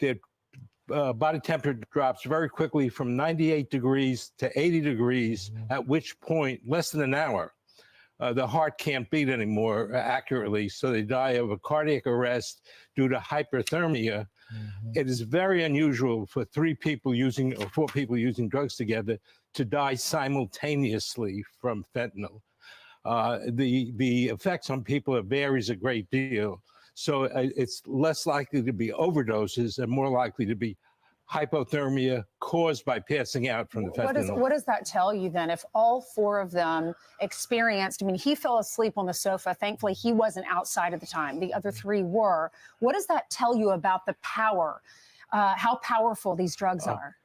their body temperature drops very quickly from 98 degrees to 80 degrees, at which point, less than an hour, the heart can't beat anymore accurately, so they die of a cardiac arrest due to hyperthermia. It is very unusual for 3 people using or 4 people using drugs together to die simultaneously from fentanyl. The effects on people varies a great deal. So it's less likely to be overdoses and more likely to be hypothermia caused by passing out from the fentanyl. What does that tell you then? If all 4 of them experienced, I mean, he fell asleep on the sofa. Thankfully, he wasn't outside at the time. The other 3 were. What does that tell you about the power, how powerful these drugs are?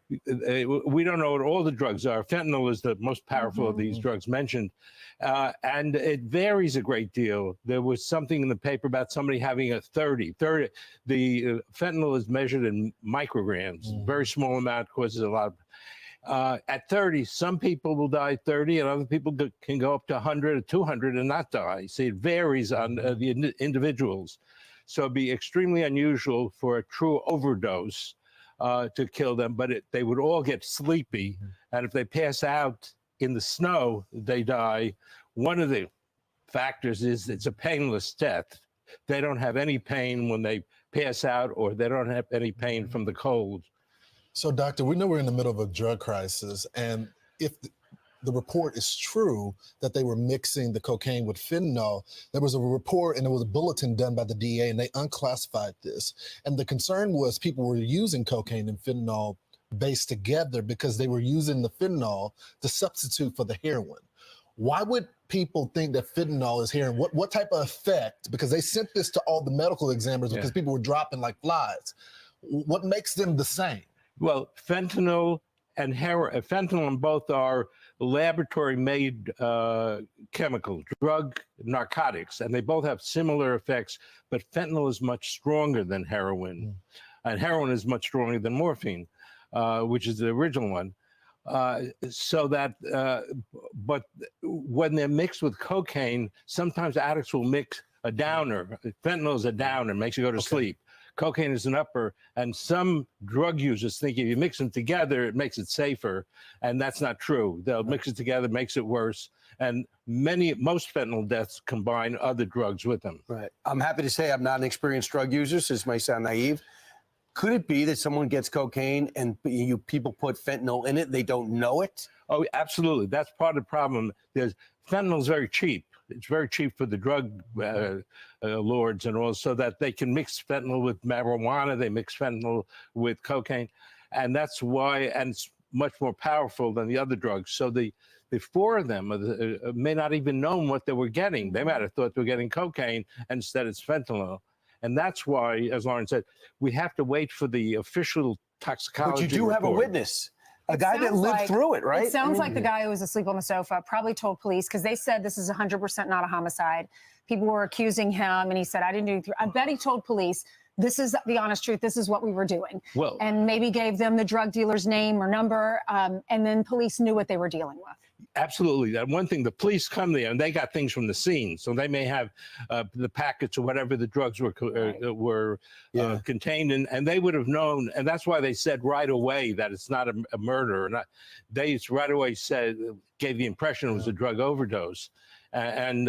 We don't know what all the drugs are. Fentanyl is the most powerful of these drugs mentioned. And it varies a great deal. There was something in the paper about somebody having a 30. The fentanyl is measured in micrograms. Very small amount, causes a lot of. At 30, some people will die at 30, and other people can go up to 100 or 200 and not die. See, it varies on the individuals. So it'd be extremely unusual for a true overdose to kill them, but they would all get sleepy. And if they pass out in the snow, they die. One of the factors is it's a painless death. They don't have any pain when they pass out, or they don't have any pain from the cold. So, doctor, we know we're in the middle of a drug crisis, and if the report is true that they were mixing the cocaine with fentanyl, there was a report and there was a bulletin done by the DA, and they unclassified this. And the concern was people were using cocaine and fentanyl based together because they were using the fentanyl to substitute for the heroin. Why would people think that fentanyl is heroin? What type of effect? Because they sent this to all the medical examiners because people were dropping like flies. What makes them the same? Well, fentanyl and fentanyl both are laboratory-made chemical drug narcotics, and they both have similar effects, but fentanyl is much stronger than heroin, and heroin is much stronger than morphine, which is the original one. But when they're mixed with cocaine, sometimes addicts will mix a downer. Fentanyl is a downer, makes you go to sleep. Cocaine is an upper, and some drug users think if you mix them together, it makes it safer, and that's not true. They'll mix it together, makes it worse, and most fentanyl deaths combine other drugs with them. Right. I'm happy to say I'm not an experienced drug user, so this might sound naive. Could it be that someone gets cocaine and people put fentanyl in it, they don't know it? Oh, absolutely. That's part of the problem. Fentanyl is very cheap. It's very cheap for the drug lords and all, so that they can mix fentanyl with marijuana. They mix fentanyl with cocaine. And that's why, and it's much more powerful than the other drugs. So the 4 of them may not even known what they were getting. They might have thought they were getting cocaine, and instead it's fentanyl. And that's why, as Lauren said, we have to wait for the official toxicology But you do have a witness. A guy that lived through it, right? It sounds like the guy who was asleep on the sofa probably told police, because they said this is 100% not a homicide. People were accusing him, and he said, I didn't do anything. I bet he told police, this is the honest truth. This is what we were doing. Well, and maybe gave them the drug dealer's name or number, and then police knew what they were dealing with. Absolutely. That one thing, the police come there and they got things from the scene, so they may have the packets or whatever the drugs were contained in, and they would have known. And that's why they said right away that it's not a murder. They right away gave the impression it was a drug overdose. And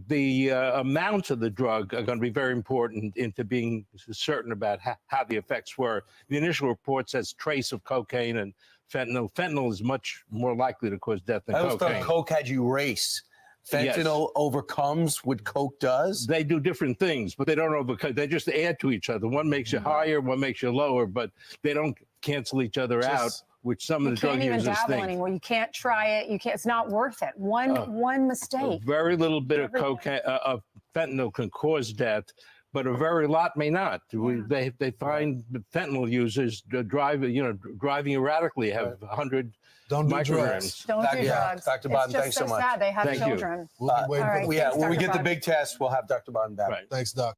the amounts of the drug are going to be very important into being certain about how the effects were. The initial report says trace of cocaine and fentanyl. Fentanyl is much more likely to cause death than cocaine. I thought coke had you race. Fentanyl overcomes what coke does? They do different things, but they don't overcome. They just add to each other. One makes you higher, one makes you lower, but they don't cancel each other out, which some of the drug users think. You can't even dabble anymore. You can't try it. You can't. It's not worth it. One mistake. A very little bit of cocaine, of fentanyl can cause death, but a very lot may not. They find fentanyl users driving erratically have 100 micrograms. Don't do drugs. Dr. Bodden, thanks so much. Sad. They have Thank children. When we get the big test, we'll have Dr. Bodden back. Right. Thanks, Doc.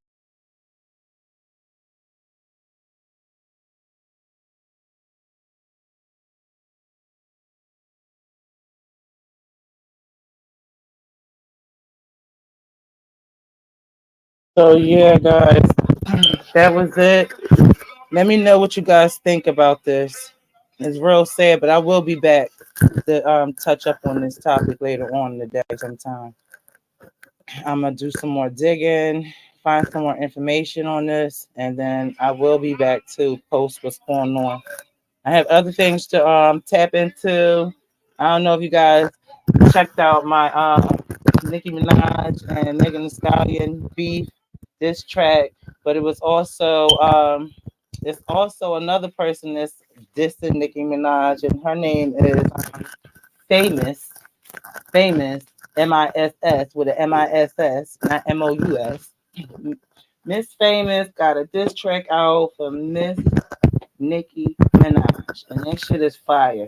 So yeah, guys, That was it. Let me know what you guys think about this. It's real sad, but I will be back to touch up on this topic later on in the day sometime. I'm gonna do some more digging, find some more information on this, and then I will be back to post what's going on. I have other things to tap into. I don't know if you guys checked out my Nicki Minaj and Megan Thee Stallion beef this track, but it was also there's also another person that's dissing Nicki Minaj, and her name is Famous, Famous, MISS with an MISS, not MOUS. Miss Famous got a diss track out for Miss Nicki Minaj, and that shit is fire.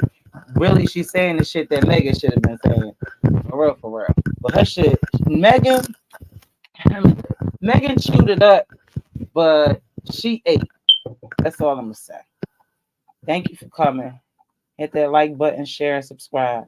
Really, she's saying the shit that Megan should have been saying. For real, for real. But her shit, Megan chewed it up, but she ate. That's all I'm gonna say. Thank you for coming. Hit that like button, share, and subscribe.